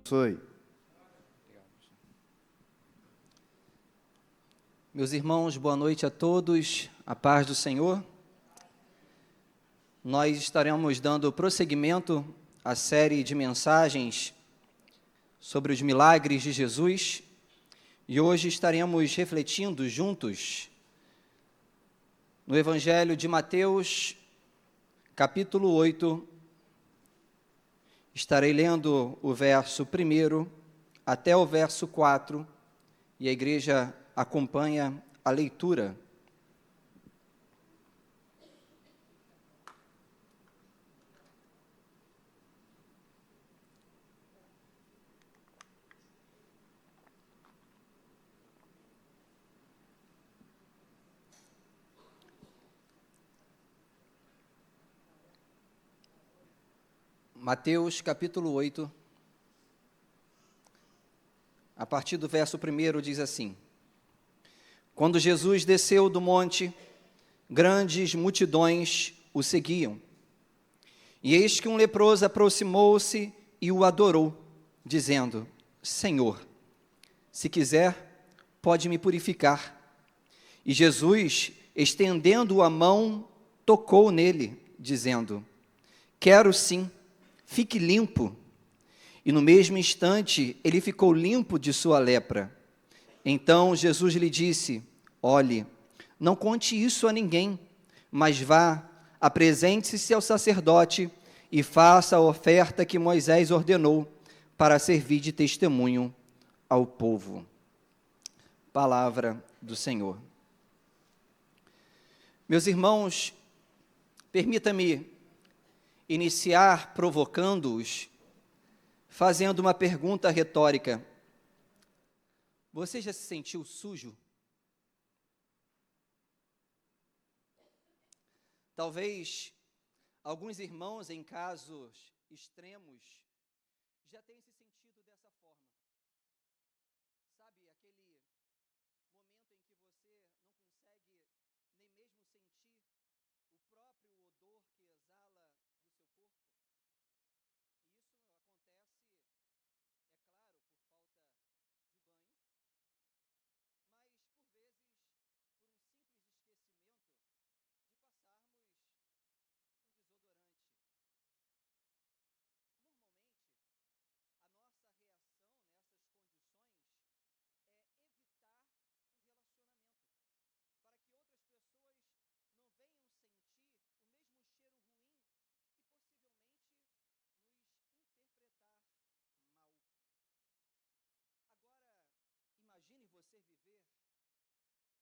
Abençoe. Meus irmãos, boa noite a todos, a paz do Senhor. Nós estaremos dando prosseguimento à série de mensagens sobre os milagres de Jesus e hoje estaremos refletindo juntos no Evangelho de Mateus, capítulo 8. Estarei lendo o verso 1 até o verso 4 e a igreja acompanha a leitura. Mateus capítulo 8, a partir do verso 1 diz assim: Quando Jesus desceu do monte, grandes multidões o seguiam. E eis que um leproso aproximou-se e o adorou, dizendo: Senhor, se quiser, pode me purificar. E Jesus, estendendo a mão, tocou nele, dizendo: Quero sim, fique limpo. E no mesmo instante, ele ficou limpo de sua lepra. Então Jesus lhe disse: Olhe, não conte isso a ninguém, mas vá, apresente-se ao sacerdote e faça a oferta que Moisés ordenou para servir de testemunho ao povo. Palavra do Senhor. Meus irmãos, permita-me iniciar provocando-os, fazendo uma pergunta retórica. Você já se sentiu sujo? Talvez alguns irmãos, em casos extremos, já tenham se sentido dessa forma. Sabe, aquele momento em que você não consegue nem mesmo sentir o próprio odor que exala do seu corpo? E isso acontece, é claro, por falta de banho, mas por vezes por um simples esquecimento de passarmos um desodorante.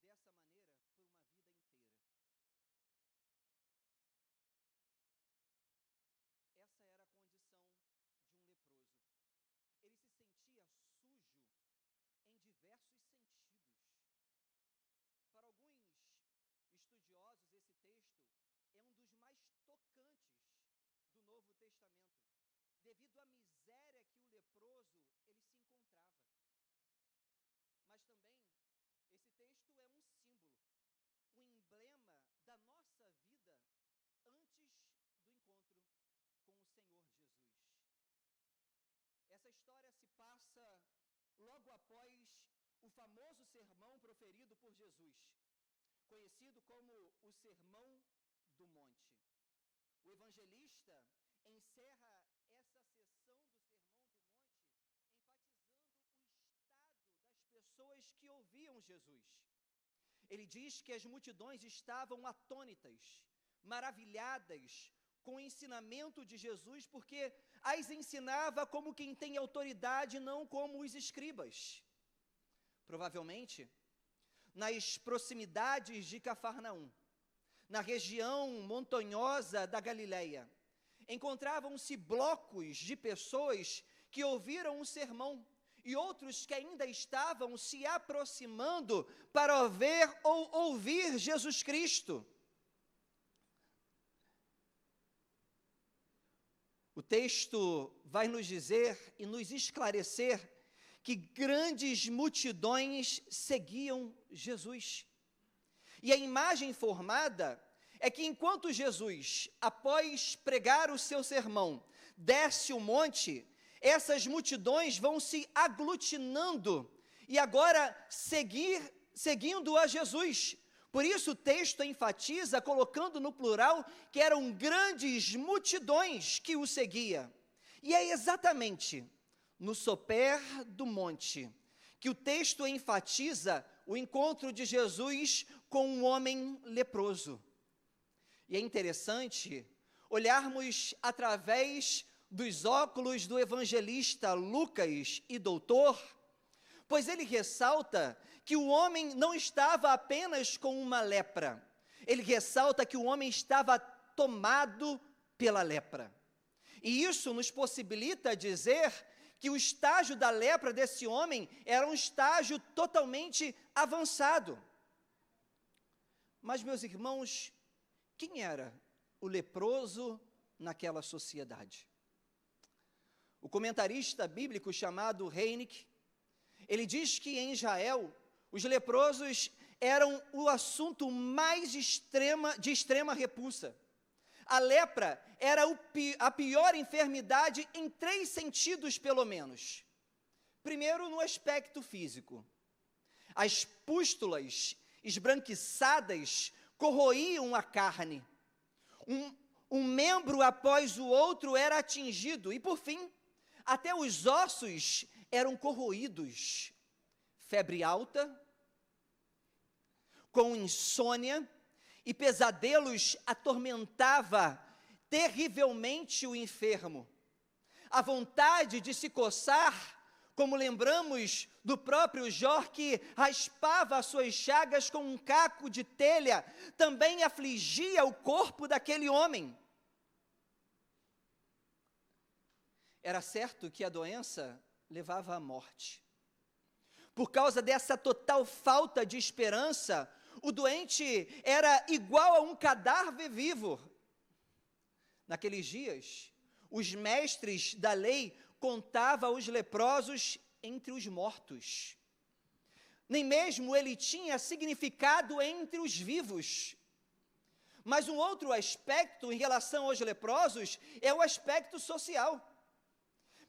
Normalmente, a nossa reação nessas condições é evitar o relacionamento, para que outras pessoas não venham sentir o mesmo cheiro ruim e possivelmente nos interpretar mal. Agora, imagine você viver dessa maneira por uma vida inteira. Essa era a condição de um leproso. Ele se sentia sujo em diversos sentidos. Para alguns estudiosos, esse texto é um dos mais tocantes do Novo Testamento, devido à miséria que o leproso ele se encontrava. Mas também, esse texto é um símbolo, um emblema da nossa vida antes do encontro com o Senhor Jesus. Essa história se passa logo após o famoso sermão proferido por Jesus, conhecido como o Sermão do Monte. O evangelista encerra essa sessão do Sermão do Monte enfatizando o estado das pessoas que ouviam Jesus. Ele diz que as multidões estavam atônitas, maravilhadas com o ensinamento de Jesus, porque as ensinava como quem tem autoridade, não como os escribas. Provavelmente, nas proximidades de Cafarnaum, na região montanhosa da Galileia, encontravam-se blocos de pessoas que ouviram um sermão e outros que ainda estavam se aproximando para ver ou ouvir Jesus Cristo. O texto vai nos dizer e nos esclarecer que grandes multidões seguiam Jesus. E a imagem formada é que enquanto Jesus, após pregar o seu sermão, desce o monte, essas multidões vão se aglutinando e agora seguindo a Jesus. Por isso o texto enfatiza, colocando no plural, que eram grandes multidões que o seguia. E é exatamente no sopé do monte que o texto enfatiza o encontro de Jesus com um homem leproso. E é interessante olharmos através dos óculos do evangelista Lucas e doutor, pois ele ressalta que o homem não estava apenas com uma lepra, ele ressalta que o homem estava tomado pela lepra. E isso nos possibilita dizer que o estágio da lepra desse homem era um estágio totalmente avançado. Mas, meus irmãos, quem era o leproso naquela sociedade? O comentarista bíblico chamado Heineck, ele diz que em Israel, os leprosos eram o assunto mais de extrema repulsa. A lepra era a pior enfermidade em 3 sentidos, pelo menos. Primeiro, no aspecto físico. As pústulas esbranquiçadas corroíam a carne. Um membro após o outro era atingido. E, por fim, até os ossos eram corroídos. Febre alta, com insônia e pesadelos atormentava terrivelmente o enfermo. A vontade de se coçar, como lembramos do próprio Jó, que raspava as suas chagas com um caco de telha, também afligia o corpo daquele homem. Era certo que a doença levava à morte. Por causa dessa total falta de esperança, o doente era igual a um cadáver vivo. Naqueles dias, os mestres da lei contavam os leprosos entre os mortos. Nem mesmo ele tinha significado entre os vivos. Mas um outro aspecto em relação aos leprosos é o aspecto social.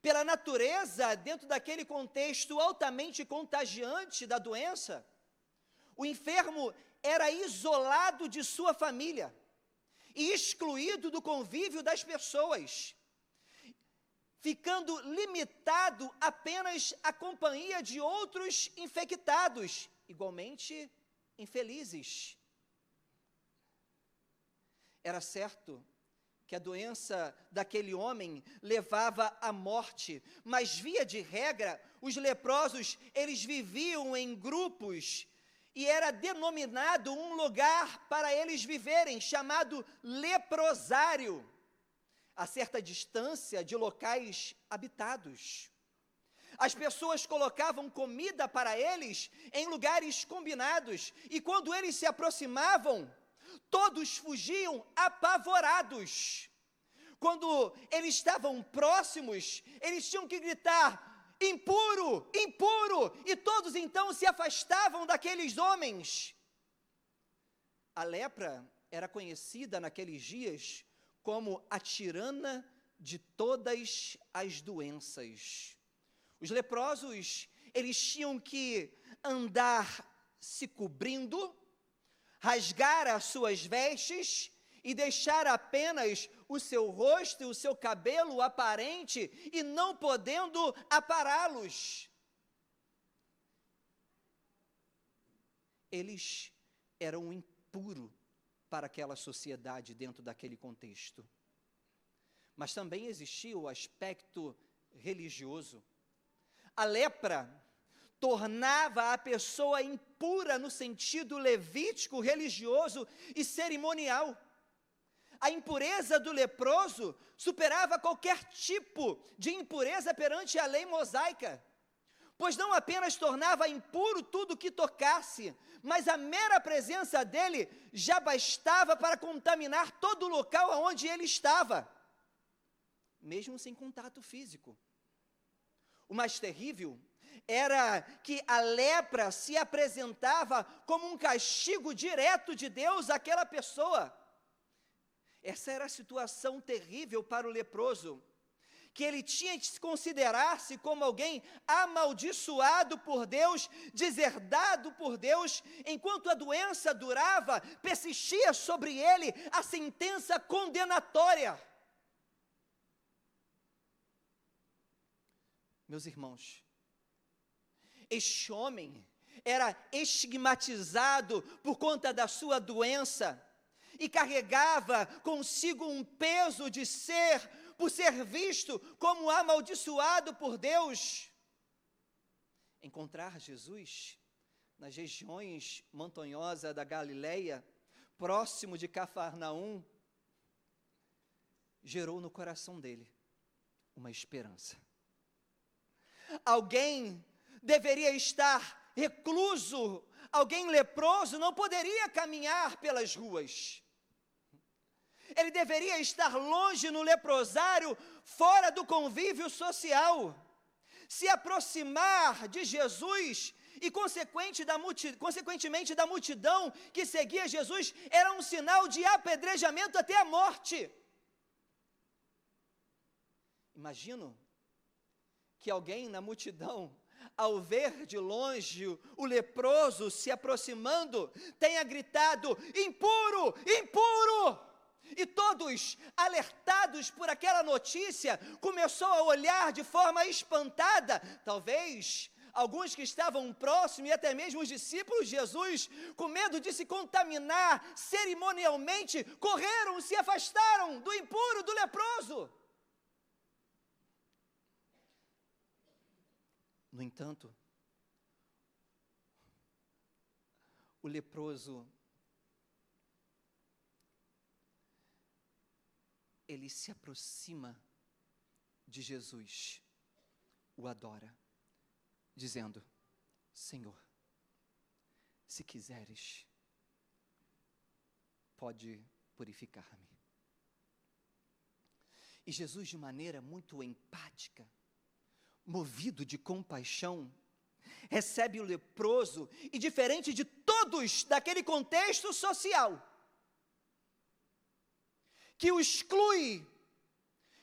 Pela natureza, dentro daquele contexto altamente contagiante da doença, o enfermo era isolado de sua família e excluído do convívio das pessoas, ficando limitado apenas à companhia de outros infectados, igualmente infelizes. Era certo que a doença daquele homem levava à morte, mas via de regra, os leprosos, eles viviam em grupos, e era denominado um lugar para eles viverem, chamado leprosário, a certa distância de locais habitados. As pessoas colocavam comida para eles em lugares combinados, e quando eles se aproximavam, todos fugiam apavorados. Quando eles estavam próximos, eles tinham que gritar: impuro, impuro, e todos então se afastavam daqueles homens. A lepra era conhecida naqueles dias como a tirana de todas as doenças. Os leprosos, eles tinham que andar se cobrindo, rasgar as suas vestes e deixar apenas o seu rosto e o seu cabelo aparente e não podendo apará-los. Eles eram impuros para aquela sociedade dentro daquele contexto. Mas também existia o aspecto religioso. A lepra tornava a pessoa impura no sentido levítico, religioso e cerimonial. A impureza do leproso superava qualquer tipo de impureza perante a lei mosaica, pois não apenas tornava impuro tudo que tocasse, mas a mera presença dele já bastava para contaminar todo o local onde ele estava, mesmo sem contato físico. O mais terrível era que a lepra se apresentava como um castigo direto de Deus àquela pessoa. Essa era a situação terrível para o leproso, que ele tinha que se considerar-se como alguém amaldiçoado por Deus, deserdado por Deus, enquanto a doença durava, persistia sobre ele a sentença condenatória. Meus irmãos, este homem era estigmatizado por conta da sua doença e carregava consigo um peso por ser visto como amaldiçoado por Deus. Encontrar Jesus nas regiões montanhosas da Galileia, próximo de Cafarnaum, gerou no coração dele uma esperança. Alguém deveria estar recluso, alguém leproso não poderia caminhar pelas ruas. Ele deveria estar longe no leprosário, fora do convívio social. Se aproximar de Jesus e consequentemente da multidão que seguia Jesus era um sinal de apedrejamento até a morte. Imagino que alguém na multidão, ao ver de longe o leproso se aproximando, tenha gritado: impuro, impuro! E todos, alertados por aquela notícia, começou a olhar de forma espantada. Talvez alguns que estavam próximos e até mesmo os discípulos de Jesus, com medo de se contaminar cerimonialmente, correram, se afastaram do impuro, do leproso. No entanto, o leproso, ele se aproxima de Jesus, o adora, dizendo: Senhor, se quiseres, pode purificar-me. E Jesus, de maneira muito empática, movido de compaixão, recebe o leproso e, diferente de todos daquele contexto social, que o exclui,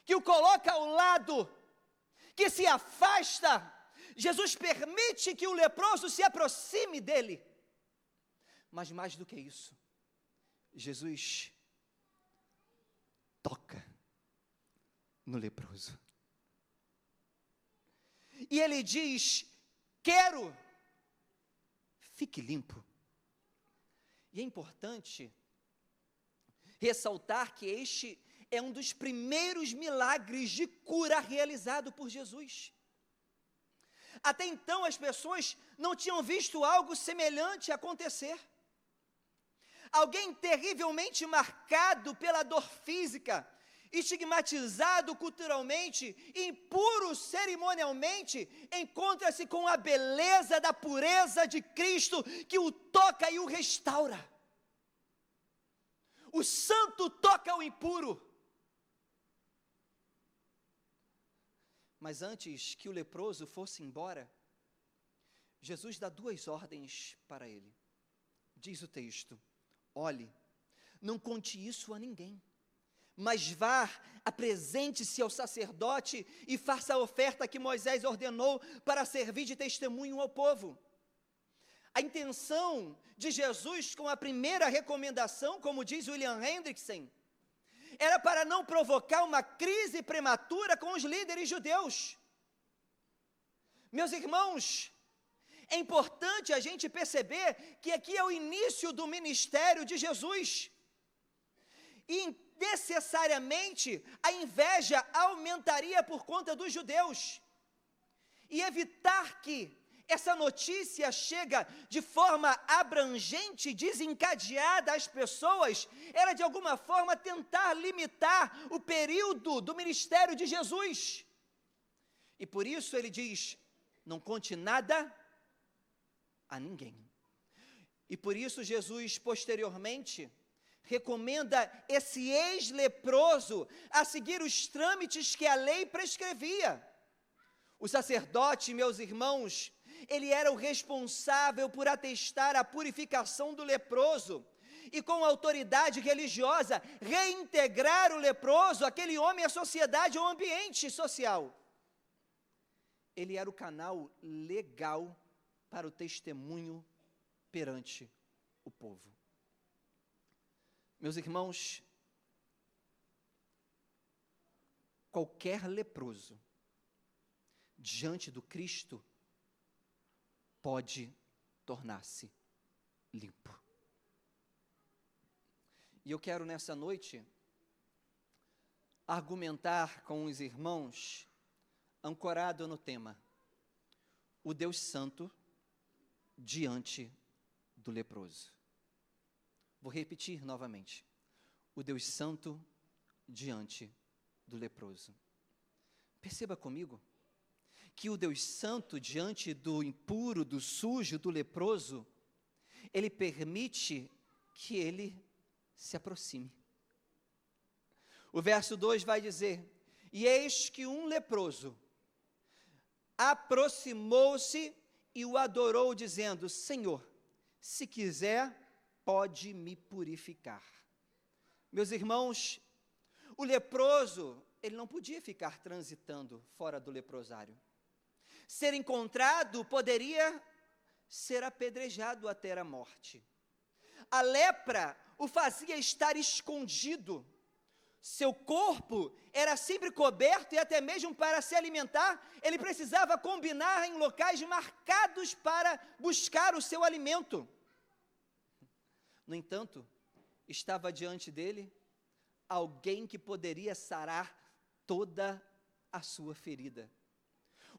que o coloca ao lado, que se afasta, Jesus permite que o leproso se aproxime dele. Mas mais do que isso, Jesus toca no leproso. E ele diz: quero, fique limpo. E é importante ressaltar que este é um dos primeiros milagres de cura realizado por Jesus. Até então as pessoas não tinham visto algo semelhante acontecer. Alguém terrivelmente marcado pela dor física, estigmatizado culturalmente, impuro cerimonialmente, encontra-se com a beleza da pureza de Cristo, que o toca e o restaura. O santo toca o impuro. Mas antes que o leproso fosse embora, Jesus dá 2 ordens para ele. Diz o texto: olhe, não conte isso a ninguém, mas vá, apresente-se ao sacerdote e faça a oferta que Moisés ordenou para servir de testemunho ao povo. A intenção de Jesus com a primeira recomendação, como diz William Hendrickson, era para não provocar uma crise prematura com os líderes judeus. Meus irmãos, é importante a gente perceber que aqui é o início do ministério de Jesus. E necessariamente a inveja aumentaria por conta dos judeus. E evitar que essa notícia chega de forma abrangente, desencadeada às pessoas, era de alguma forma tentar limitar o período do ministério de Jesus. E por isso ele diz: não conte nada a ninguém. E por isso Jesus posteriormente recomenda esse ex-leproso a seguir os trâmites que a lei prescrevia. O sacerdote, meus irmãos, ele era o responsável por atestar a purificação do leproso, e com autoridade religiosa, reintegrar o leproso, aquele homem, à sociedade, ao ambiente social. Ele era o canal legal para o testemunho perante o povo. Meus irmãos, qualquer leproso diante do Cristo pode tornar-se limpo. E eu quero nessa noite argumentar com os irmãos, ancorado no tema, o Deus Santo diante do leproso. Vou repetir novamente, o Deus Santo diante do leproso. Perceba comigo que o Deus Santo diante do impuro, do sujo, do leproso, ele permite que ele se aproxime. O verso 2 vai dizer: e eis que um leproso aproximou-se e o adorou, dizendo: Senhor, se quiser, pode me purificar. Meus irmãos, o leproso, ele não podia ficar transitando fora do leprosário. Ser encontrado poderia ser apedrejado até a morte. A lepra o fazia estar escondido. Seu corpo era sempre coberto e até mesmo para se alimentar, ele precisava combinar em locais marcados para buscar o seu alimento. No entanto, estava diante dele alguém que poderia sarar toda a sua ferida.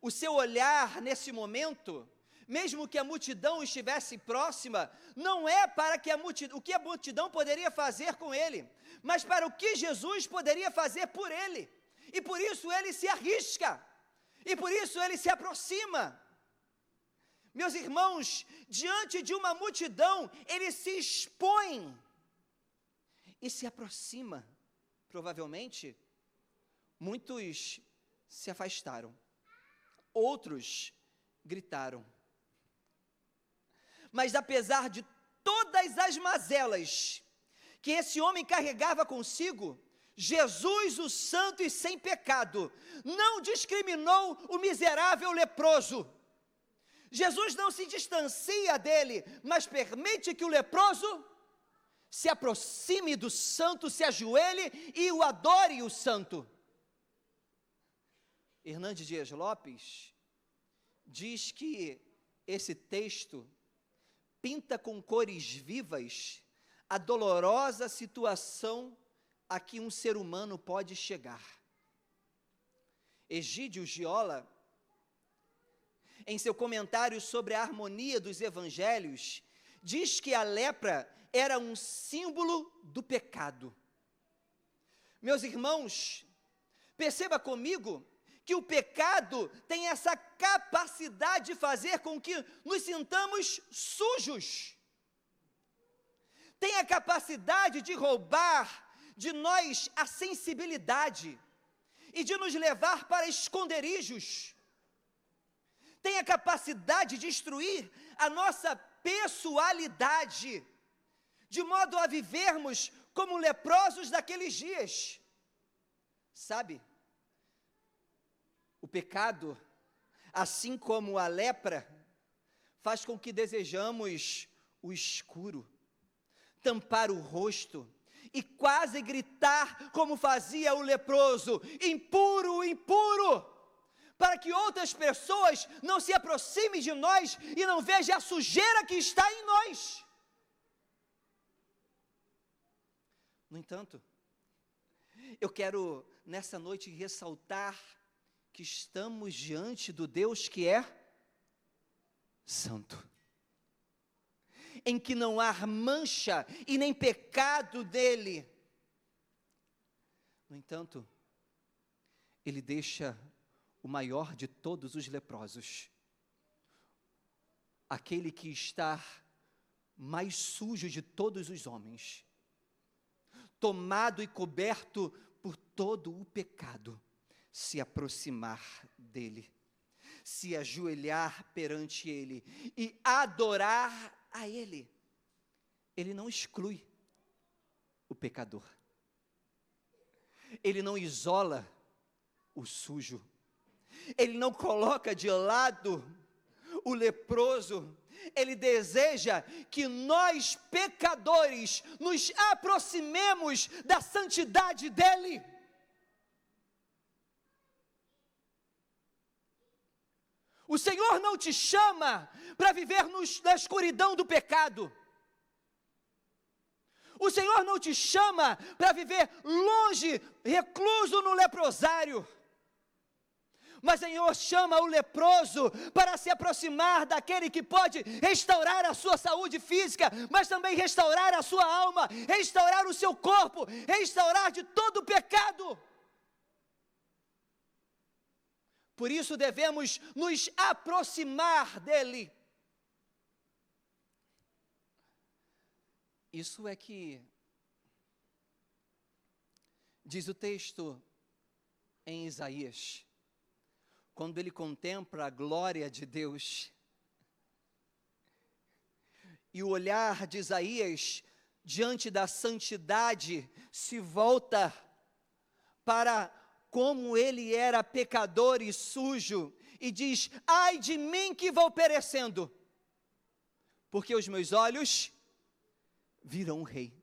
O seu olhar nesse momento, mesmo que a multidão estivesse próxima, não é para que o que a multidão poderia fazer com ele, mas para o que Jesus poderia fazer por ele. E por isso ele se arrisca, e por isso ele se aproxima. Meus irmãos, diante de uma multidão, ele se expõe e se aproxima. Provavelmente, muitos se afastaram, outros gritaram. Mas apesar de todas as mazelas que esse homem carregava consigo, Jesus, o santo e sem pecado, não discriminou o miserável leproso. Jesus não se distancia dele, mas permite que o leproso se aproxime do santo, se ajoelhe e o adore o santo. Hernandes Dias Lopes diz que esse texto pinta com cores vivas a dolorosa situação a que um ser humano pode chegar. Egídio Giola, em seu comentário sobre a harmonia dos evangelhos, diz que a lepra era um símbolo do pecado. Meus irmãos, perceba comigo que o pecado tem essa capacidade de fazer com que nos sintamos sujos. Tem a capacidade de roubar de nós a sensibilidade e de nos levar para esconderijos. Tem a capacidade de destruir a nossa pessoalidade, de modo a vivermos como leprosos daqueles dias. Sabe, o pecado, assim como a lepra, faz com que desejamos o escuro, tampar o rosto e quase gritar como fazia o leproso: impuro, impuro, para que outras pessoas não se aproximem de nós e não vejam a sujeira que está em nós. No entanto, eu quero nessa noite ressaltar que estamos diante do Deus que é santo, em que não há mancha e nem pecado dele. No entanto, ele deixa o maior de todos os leprosos, aquele que está mais sujo de todos os homens, tomado e coberto por todo o pecado, se aproximar dele, se ajoelhar perante ele e adorar a ele. Ele não exclui o pecador. Ele não isola o sujo. Ele não coloca de lado o leproso. Ele deseja que nós, pecadores, nos aproximemos da santidade dele. O Senhor não te chama para viver na escuridão do pecado. O Senhor não te chama para viver longe, recluso no leprosário. Mas o Senhor chama o leproso para se aproximar daquele que pode restaurar a sua saúde física, mas também restaurar a sua alma, restaurar o seu corpo, restaurar de todo o pecado. Por isso devemos nos aproximar dele. Isso é que diz o texto em Isaías, quando ele contempla a glória de Deus. E o olhar de Isaías diante da santidade se volta para como ele era pecador e sujo, e diz: ai de mim que vou perecendo, porque os meus olhos viram o rei.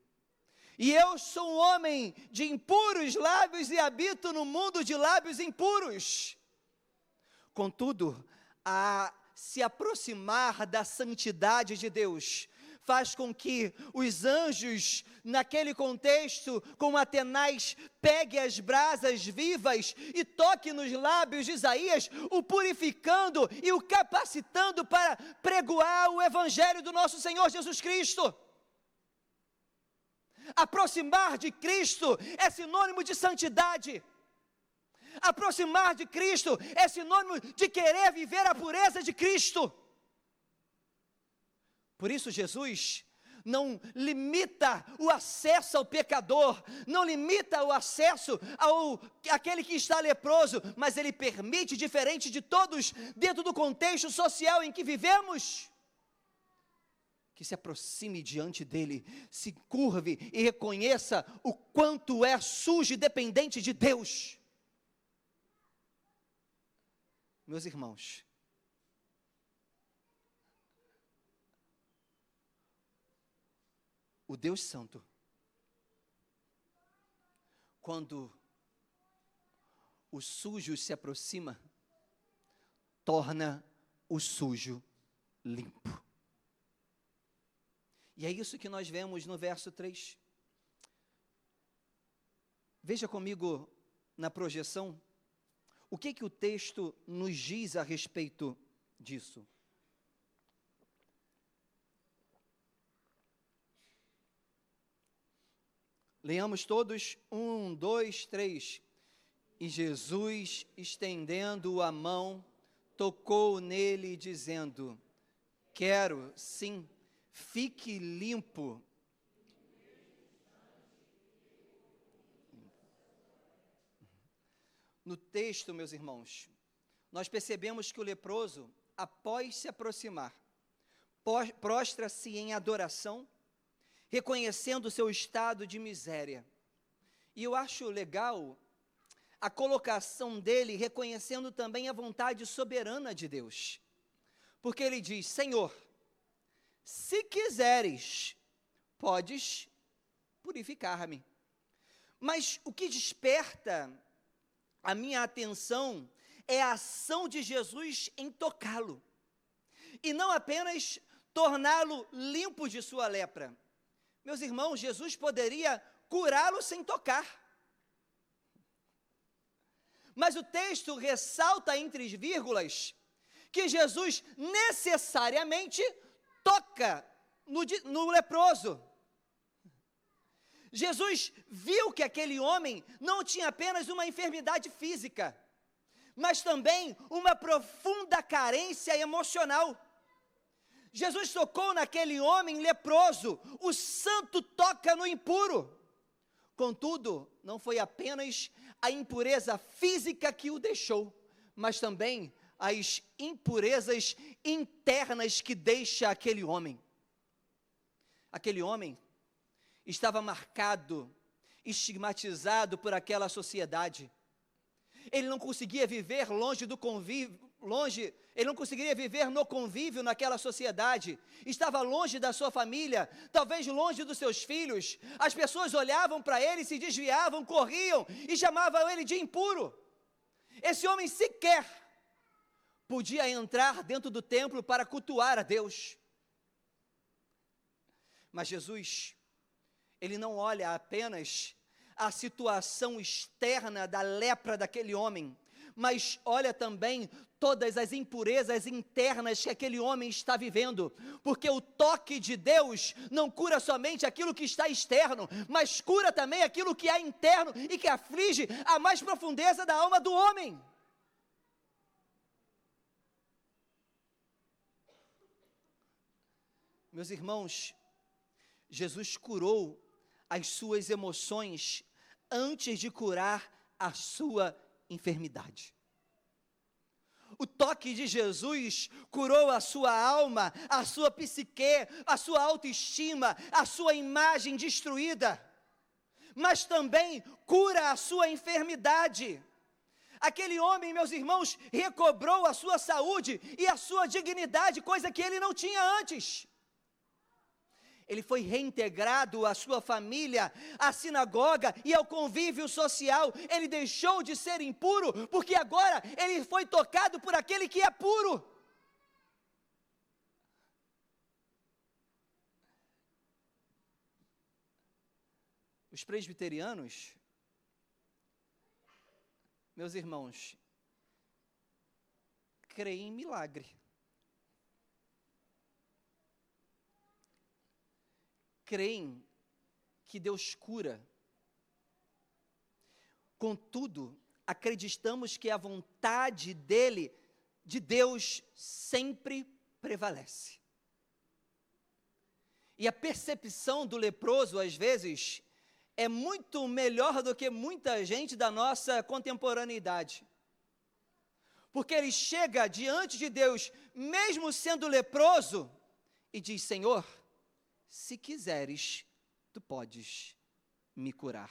E eu sou um homem de impuros lábios e habito no mundo de lábios impuros. Contudo, a se aproximar da santidade de Deus faz com que os anjos, naquele contexto, como Atenais, pegue as brasas vivas e toque nos lábios de Isaías, o purificando e o capacitando para pregoar o evangelho do nosso Senhor Jesus Cristo. Aproximar de Cristo é sinônimo de santidade. Aproximar de Cristo é sinônimo de querer viver a pureza de Cristo. Por isso Jesus não limita o acesso ao pecador, não limita o acesso àquele que está leproso, mas ele permite, diferente de todos, dentro do contexto social em que vivemos, que se aproxime diante dele, se curve e reconheça o quanto é sujo e dependente de Deus. Meus irmãos, o Deus Santo, quando o sujo se aproxima, torna o sujo limpo. E é isso que nós vemos no verso 3. Veja comigo na projeção, o que o texto nos diz a respeito disso. Leamos todos, 1, 2, 3. E Jesus, estendendo a mão, tocou nele, dizendo: quero, sim, fique limpo. No texto, meus irmãos, nós percebemos que o leproso, após se aproximar, prostra-se em adoração, reconhecendo o seu estado de miséria. E eu acho legal a colocação dele, reconhecendo também a vontade soberana de Deus. Porque ele diz: Senhor, se quiseres, podes purificar-me. Mas o que desperta a minha atenção é a ação de Jesus em tocá-lo, e não apenas torná-lo limpo de sua lepra. Meus irmãos, Jesus poderia curá-lo sem tocar. Mas o texto ressalta entre vírgulas que Jesus necessariamente toca no leproso. Jesus viu que aquele homem não tinha apenas uma enfermidade física, mas também uma profunda carência emocional. Jesus tocou naquele homem leproso, o santo toca no impuro. Contudo, não foi apenas a impureza física que o deixou, mas também as impurezas internas que deixa aquele homem. Aquele homem estava marcado, estigmatizado por aquela sociedade. Ele não conseguia viver longe do convívio, ele não conseguiria viver no convívio naquela sociedade, estava longe da sua família, talvez longe dos seus filhos. As pessoas olhavam para ele, se desviavam, corriam e chamavam ele de impuro. Esse homem sequer podia entrar dentro do templo para cultuar a Deus. Mas Jesus, ele não olha apenas a situação externa da lepra daquele homem, mas olha também todas as impurezas internas que aquele homem está vivendo, porque o toque de Deus não cura somente aquilo que está externo, mas cura também aquilo que é interno e que aflige a mais profundeza da alma do homem. Meus irmãos, Jesus curou as suas emoções antes de curar a sua enfermidade. O toque de Jesus curou a sua alma, a sua psique, a sua autoestima, a sua imagem destruída, mas também cura a sua enfermidade. Aquele homem, meus irmãos, recobrou a sua saúde e a sua dignidade, coisa que ele não tinha antes. Ele foi reintegrado à sua família, à sinagoga e ao convívio social. Ele deixou de ser impuro, porque agora ele foi tocado por aquele que é puro. Os presbiterianos, meus irmãos, creem em milagre. Creem que Deus cura. Contudo, acreditamos que a vontade dele, de Deus, sempre prevalece. E a percepção do leproso, às vezes, é muito melhor do que muita gente da nossa contemporaneidade. Porque ele chega diante de Deus, mesmo sendo leproso, e diz: Senhor, se quiseres, tu podes me curar.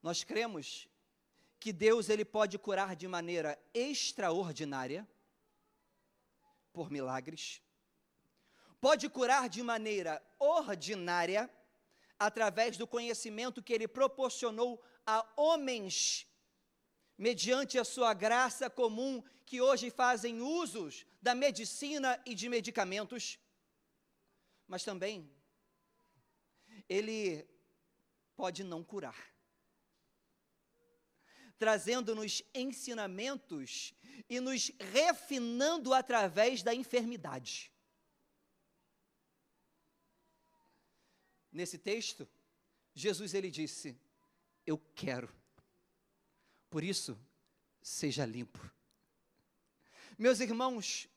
Nós cremos que Deus, ele pode curar de maneira extraordinária, por milagres, pode curar de maneira ordinária, através do conhecimento que ele proporcionou a homens, mediante a sua graça comum, que hoje fazem usos da medicina e de medicamentos. Mas também, ele pode não curar, trazendo-nos ensinamentos e nos refinando através da enfermidade. Nesse texto, Jesus, ele disse: eu quero, por isso, seja limpo. Meus irmãos,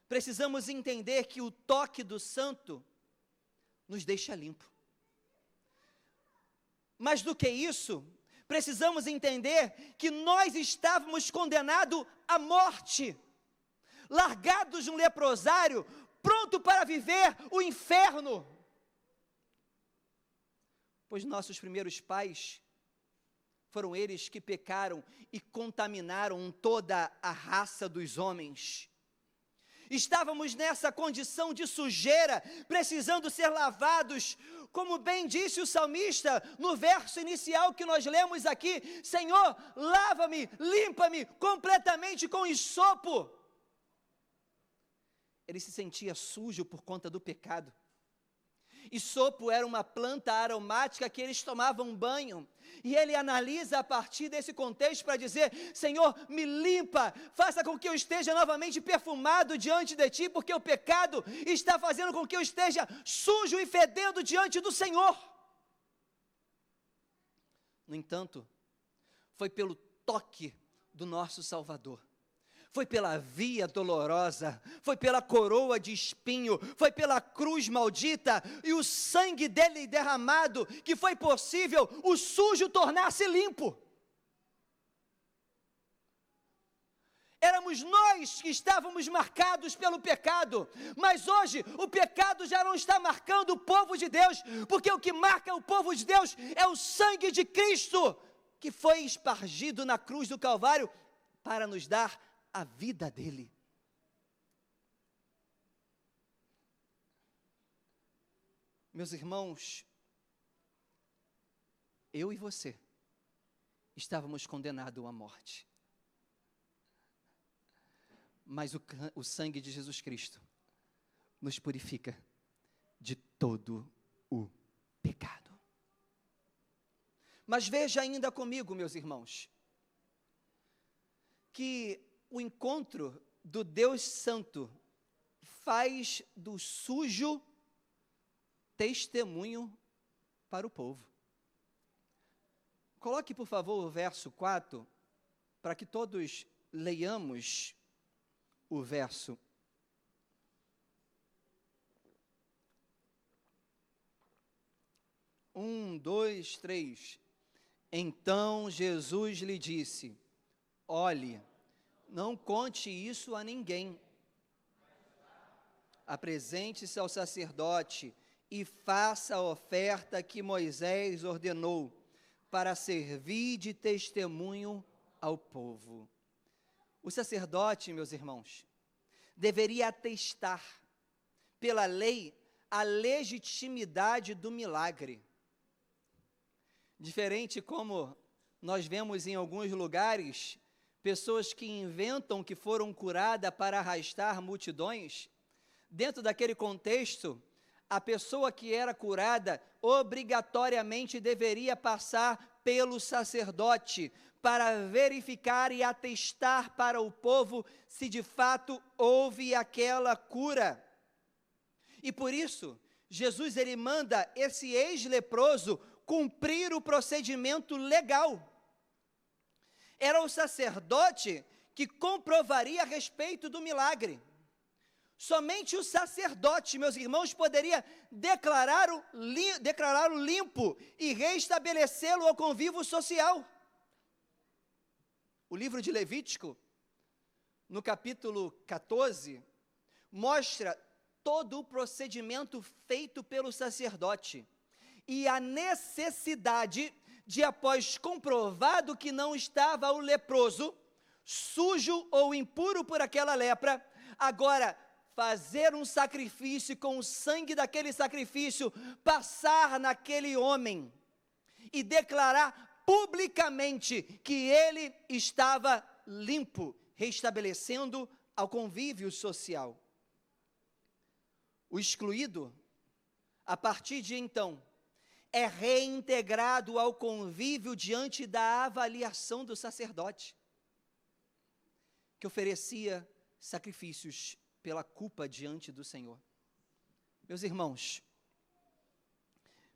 precisamos entender que o toque do santo nos deixa limpo. Mas do que isso, precisamos entender que nós estávamos condenados à morte, largados num leprosário, pronto para viver o inferno. Pois nossos primeiros pais foram eles que pecaram e contaminaram toda a raça dos homens. Estávamos nessa condição de sujeira, precisando ser lavados, como bem disse o salmista no verso inicial que nós lemos aqui: Senhor, lava-me, limpa-me completamente com hisopo. Ele se sentia sujo por conta do pecado. Hisopo era uma planta aromática que eles tomavam banho, e ele analisa a partir desse contexto para dizer: Senhor, me limpa, faça com que eu esteja novamente perfumado diante de Ti, porque o pecado está fazendo com que eu esteja sujo e fedendo diante do Senhor. No entanto, foi pelo toque do nosso Salvador, foi pela via dolorosa, foi pela coroa de espinho, foi pela cruz maldita e o sangue dele derramado, que foi possível o sujo tornar-se limpo. Éramos Éramos nós que estávamos marcados pelo pecado, mas hoje o pecado já não está marcando o povo de Deus, porque o que marca o povo de Deus é o sangue de Cristo, que foi espargido na cruz do Calvário para nos dar a vida dele. Meus irmãos, eu e você estávamos condenados à morte. Mas o sangue de Jesus Cristo nos purifica de todo o pecado. Mas veja ainda comigo, meus irmãos, que o encontro do Deus Santo faz do sujo testemunho para o povo. Coloque, por favor, o verso 4, para que todos leiamos o verso. Um, dois, três. Então Jesus lhe disse: olhe, não conte isso a ninguém. Apresente-se ao sacerdote e faça a oferta que Moisés ordenou, para servir de testemunho ao povo. O sacerdote, meus irmãos, deveria atestar pela lei a legitimidade do milagre. Diferente como nós vemos em alguns lugares, pessoas que inventam que foram curadas para arrastar multidões, dentro daquele contexto, a pessoa que era curada obrigatoriamente deveria passar pelo sacerdote para verificar e atestar para o povo se de fato houve aquela cura. E por isso, Jesus ele manda esse ex-leproso cumprir o procedimento legal. Era o sacerdote que comprovaria a respeito do milagre. Somente o sacerdote, meus irmãos, poderia declará-lo limpo e restabelecê-lo ao convívio social. O livro de Levítico, no capítulo 14, mostra todo o procedimento feito pelo sacerdote e a necessidade de, após comprovado que não estava o leproso, sujo ou impuro por aquela lepra, agora fazer um sacrifício, com o sangue daquele sacrifício, passar naquele homem e declarar publicamente que ele estava limpo, restabelecendo ao convívio social. O excluído, a partir de então, é reintegrado ao convívio diante da avaliação do sacerdote, que oferecia sacrifícios pela culpa diante do Senhor. Meus irmãos,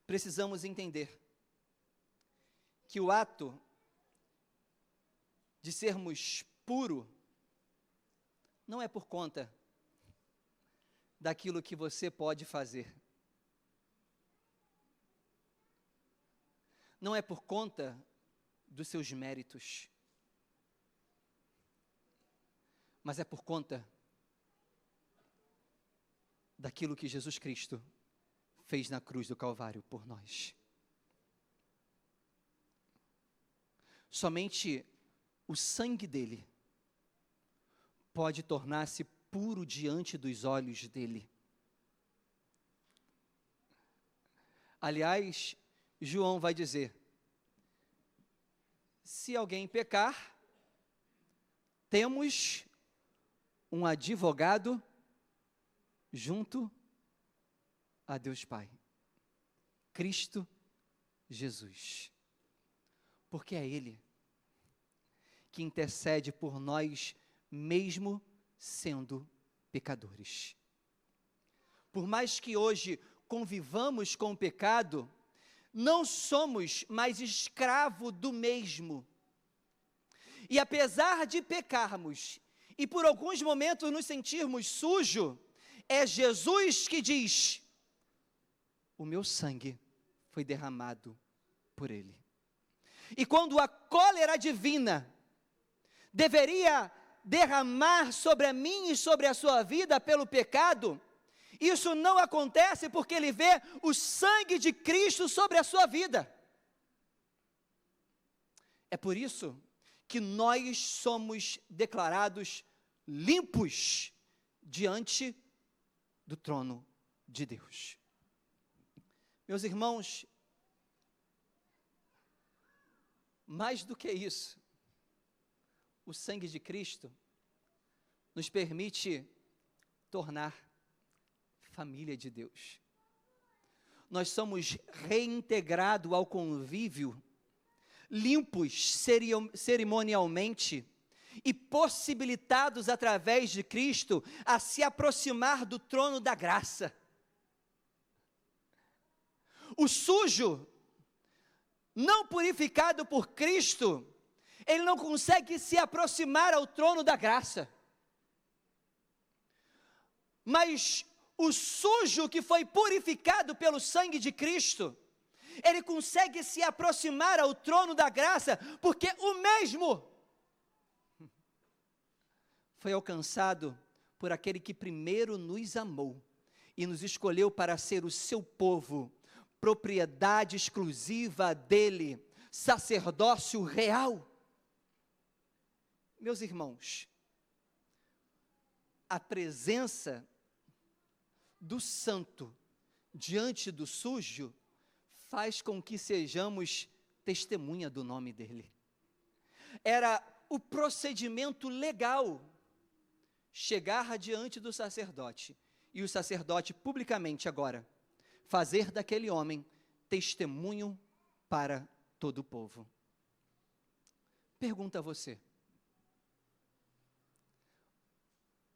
precisamos entender que o ato de sermos puros não é por conta daquilo que você pode fazer. Não é por conta dos seus méritos. Mas é por conta daquilo que Jesus Cristo fez na cruz do Calvário por nós. Somente o sangue dele pode tornar-se puro diante dos olhos dele. Aliás, João vai dizer: se alguém pecar, temos um advogado junto a Deus Pai, Cristo Jesus. Porque é Ele que intercede por nós, mesmo sendo pecadores. Por mais que hoje convivamos com o pecado, não somos mais escravo do mesmo. E apesar de pecarmos, e por alguns momentos nos sentirmos sujos, é Jesus que diz: o meu sangue foi derramado por ele. E quando a cólera divina deveria derramar sobre a mim e sobre a sua vida pelo pecado, isso não acontece porque ele vê o sangue de Cristo sobre a sua vida. É por isso que nós somos declarados limpos diante do trono de Deus. Meus irmãos, mais do que isso, o sangue de Cristo nos permite tornar família de Deus. Nós somos reintegrados ao convívio, limpos cerimonialmente e possibilitados através de Cristo a se aproximar do trono da graça. O sujo, não purificado por Cristo, ele não consegue se aproximar ao trono da graça. Mas o sujo que foi purificado pelo sangue de Cristo, ele consegue se aproximar ao trono da graça, porque o mesmo foi alcançado por aquele que primeiro nos amou e nos escolheu para ser o seu povo, propriedade exclusiva dele, sacerdócio real. Meus irmãos, a presença do santo diante do sujo faz com que sejamos testemunha do nome dele. Era o procedimento legal chegar diante do sacerdote e o sacerdote publicamente agora fazer daquele homem testemunho para todo o povo. Pergunta a você: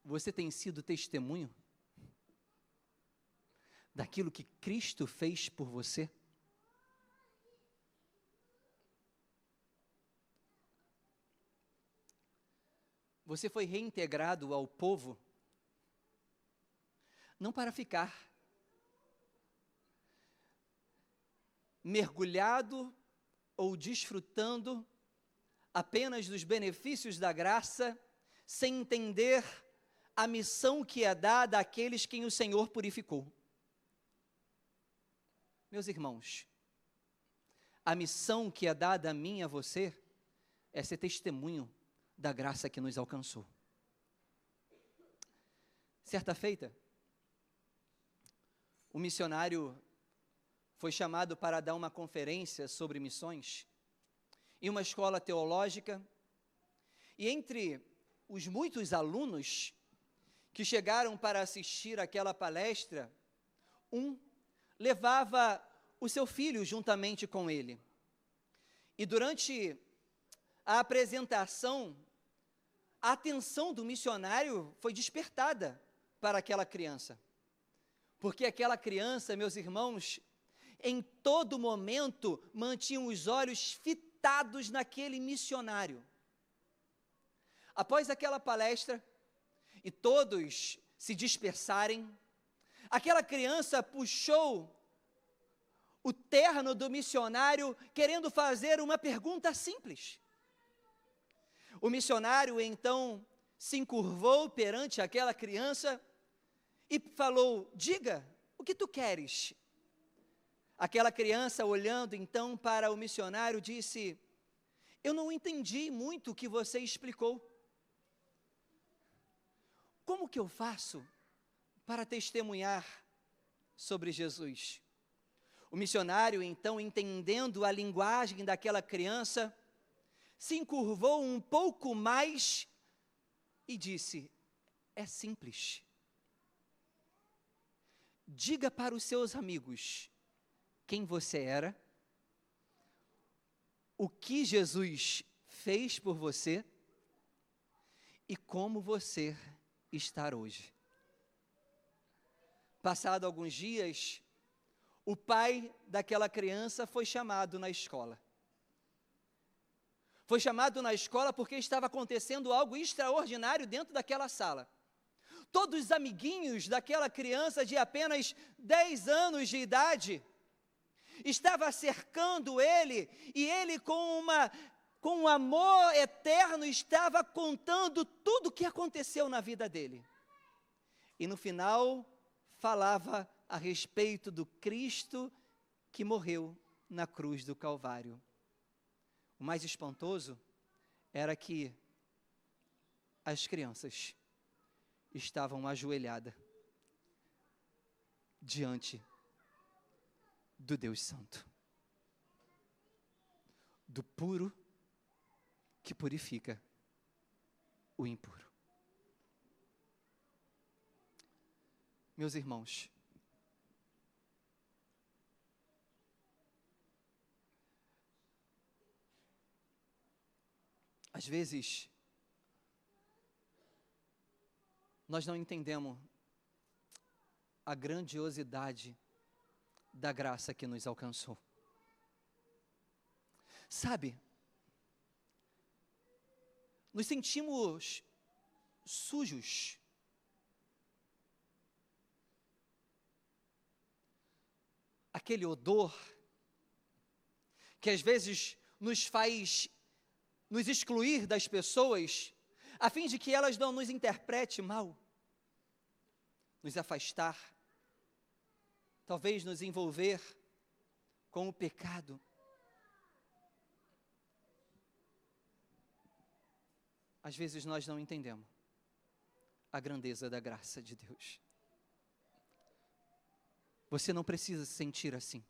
você tem sido testemunho daquilo que Cristo fez por você? Você foi reintegrado ao povo, não para ficar mergulhado ou desfrutando apenas dos benefícios da graça, sem entender a missão que é dada àqueles quem o Senhor purificou. Meus irmãos, a missão que é dada a mim e a você é ser testemunho da graça que nos alcançou. Certa feita, o missionário foi chamado para dar uma conferência sobre missões em uma escola teológica, e entre os muitos alunos que chegaram para assistir àquela palestra, um levava o seu filho juntamente com ele. E durante a apresentação, a atenção do missionário foi despertada para aquela criança. Porque aquela criança, meus irmãos, em todo momento mantinha os olhos fitados naquele missionário. Após aquela palestra, e todos se dispersarem, aquela criança puxou o terno do missionário, querendo fazer uma pergunta simples. O missionário, então, se encurvou perante aquela criança e falou: diga, o que tu queres? Aquela criança, olhando então para o missionário, disse: eu não entendi muito o que você explicou. Como que eu faço para testemunhar sobre Jesus? O missionário, então, entendendo a linguagem daquela criança, se encurvou um pouco mais e disse: é simples. Diga para os seus amigos quem você era, o que Jesus fez por você e como você está hoje. Passado alguns dias, o pai daquela criança foi chamado na escola. Foi chamado na escola porque estava acontecendo algo extraordinário dentro daquela sala. Todos os amiguinhos daquela criança de apenas 10 anos de idade estavam cercando ele, e ele com uma com amor eterno, estava contando tudo o que aconteceu na vida dele. E no final, falava a respeito do Cristo que morreu na cruz do Calvário. O mais espantoso era que as crianças estavam ajoelhadas diante do Deus Santo, do puro que purifica o impuro. Meus irmãos, às vezes, nós não entendemos a grandiosidade da graça que nos alcançou. Sabe, nos sentimos sujos. Aquele odor que às vezes nos faz nos excluir das pessoas, a fim de que elas não nos interpretem mal, nos afastar, talvez nos envolver com o pecado. Às vezes nós não entendemos a grandeza da graça de Deus. Você não precisa se sentir assim.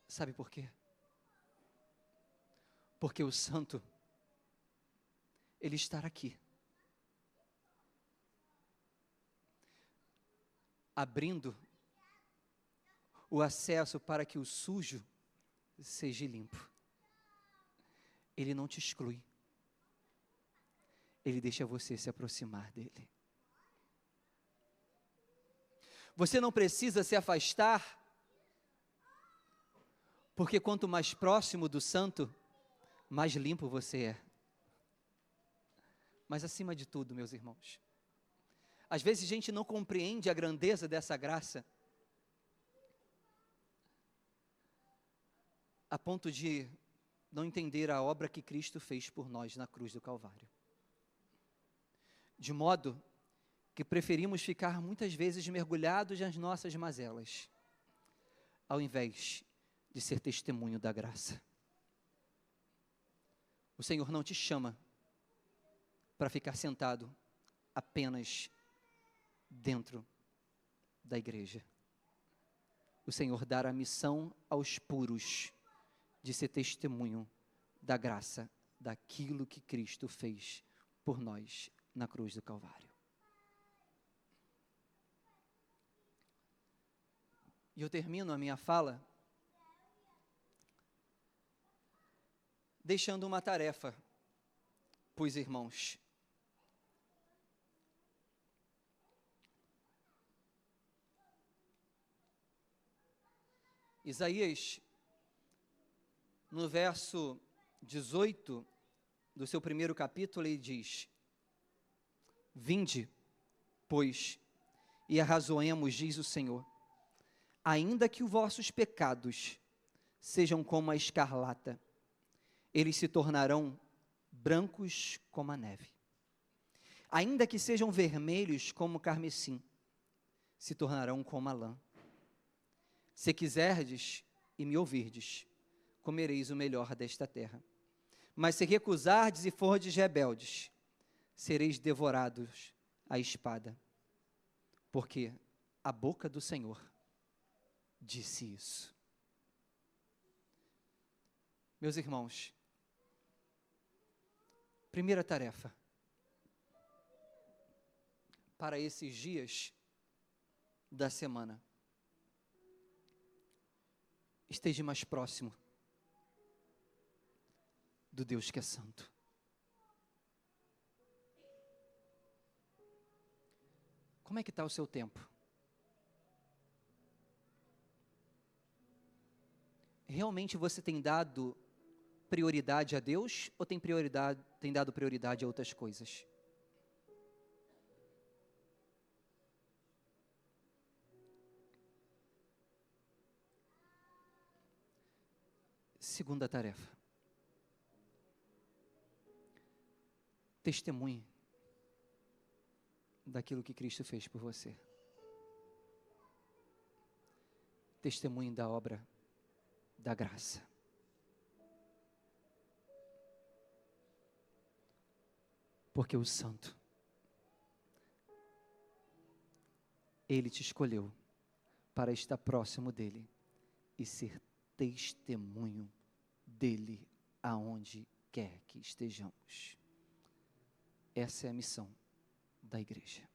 Sabe por quê? Porque o Santo, Ele está aqui, abrindo o acesso para que o sujo seja limpo. Ele não te exclui. Ele deixa você se aproximar dele. Você não precisa se afastar, porque quanto mais próximo do Santo, mais limpo você é. Mas acima de tudo, meus irmãos, às vezes a gente não compreende a grandeza dessa graça, a ponto de não entender a obra que Cristo fez por nós na cruz do Calvário. De modo que preferimos ficar muitas vezes mergulhados nas nossas mazelas, ao invés de ser testemunho da graça. O Senhor não te chama para ficar sentado apenas dentro da igreja. O Senhor dá a missão aos puros de ser testemunho da graça, daquilo que Cristo fez por nós na cruz do Calvário. E eu termino a minha fala deixando uma tarefa para os irmãos. Isaías, no verso 18 do seu primeiro capítulo, ele diz: Vinde, pois, e arrazoemos, diz o Senhor, ainda que os vossos pecados sejam como a escarlata, eles se tornarão brancos como a neve. Ainda que sejam vermelhos como o carmesim, se tornarão como a lã. Se quiserdes e me ouvirdes, comereis o melhor desta terra. Mas se recusardes e fordes rebeldes, sereis devorados à espada. Porque a boca do Senhor disse isso. Meus irmãos, primeira tarefa para esses dias da semana: esteja mais próximo do Deus que é santo. Como é que está o seu tempo? Realmente você tem dado prioridade a Deus ou tem dado prioridade a outras coisas? Segunda tarefa. Testemunhe daquilo que Cristo fez por você. Testemunhe da obra da graça. Porque o Santo, Ele te escolheu para estar próximo dEle e ser testemunho dEle aonde quer que estejamos. Essa é a missão da igreja.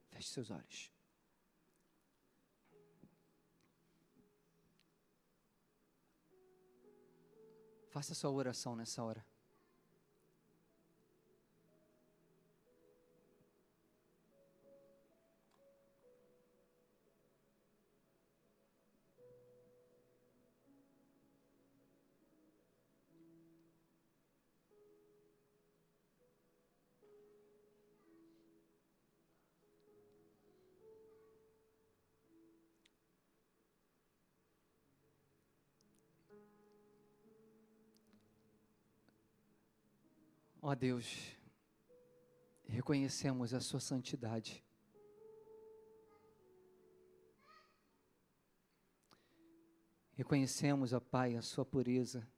Feche seus olhos. Faça sua oração nessa hora. Ó Deus, reconhecemos a sua santidade. Reconhecemos, ó Pai, a sua pureza.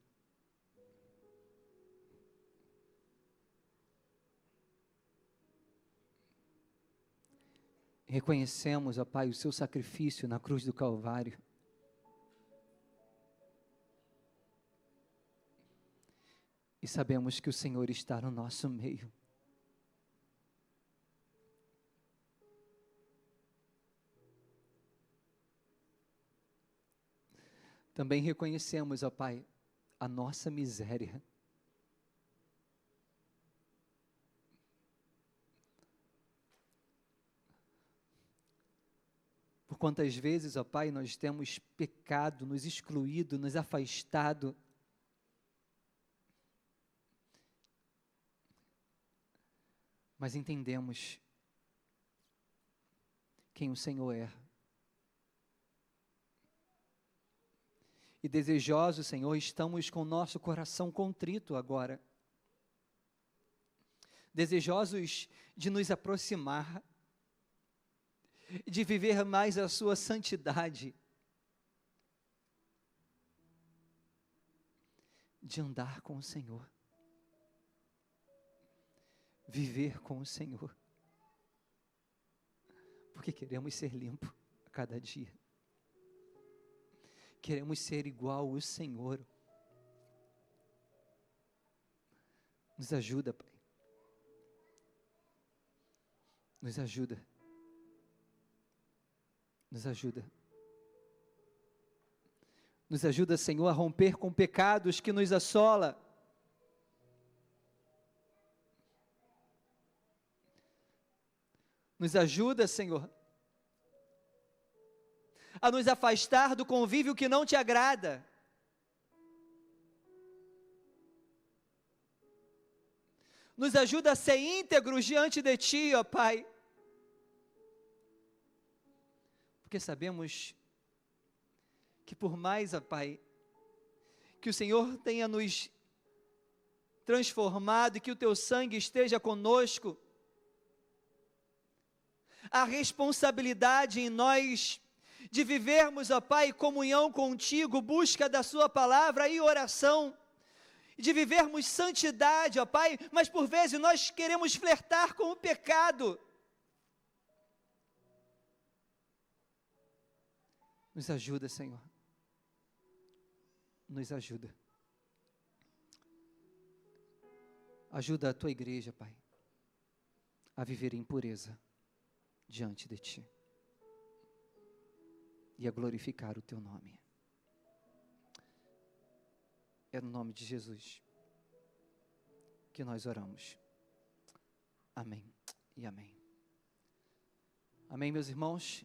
Reconhecemos, ó Pai, o seu sacrifício na cruz do Calvário. E sabemos que o Senhor está no nosso meio. Também reconhecemos, ó Pai, a nossa miséria. Por quantas vezes, ó Pai, nós temos pecado, nos excluído, nos afastado. Mas entendemos quem o Senhor é. E desejosos, Senhor, estamos com o nosso coração contrito agora. Desejosos de nos aproximar, de viver mais a sua santidade, de andar com o Senhor, viver com o Senhor, porque queremos ser limpos a cada dia. Queremos ser igual ao Senhor. Nos ajuda, Pai. Nos ajuda. Nos ajuda. Nos ajuda, Senhor, a romper com pecados que nos assola. Nos ajuda, Senhor, a nos afastar do convívio que não te agrada. Nos ajuda a ser íntegros diante de Ti, ó Pai. Porque sabemos que por mais, ó Pai, que o Senhor tenha nos transformado e que o Teu sangue esteja conosco, a responsabilidade em nós de vivermos, ó Pai, comunhão contigo, busca da Sua palavra e oração, de vivermos santidade, ó Pai, mas por vezes nós queremos flertar com o pecado. Nos ajuda, Senhor. Nos ajuda. Ajuda a Tua igreja, Pai, a viver em pureza diante de Ti e a glorificar o Teu nome. É no nome de Jesus que nós oramos. Amém e amém. Amém, meus irmãos.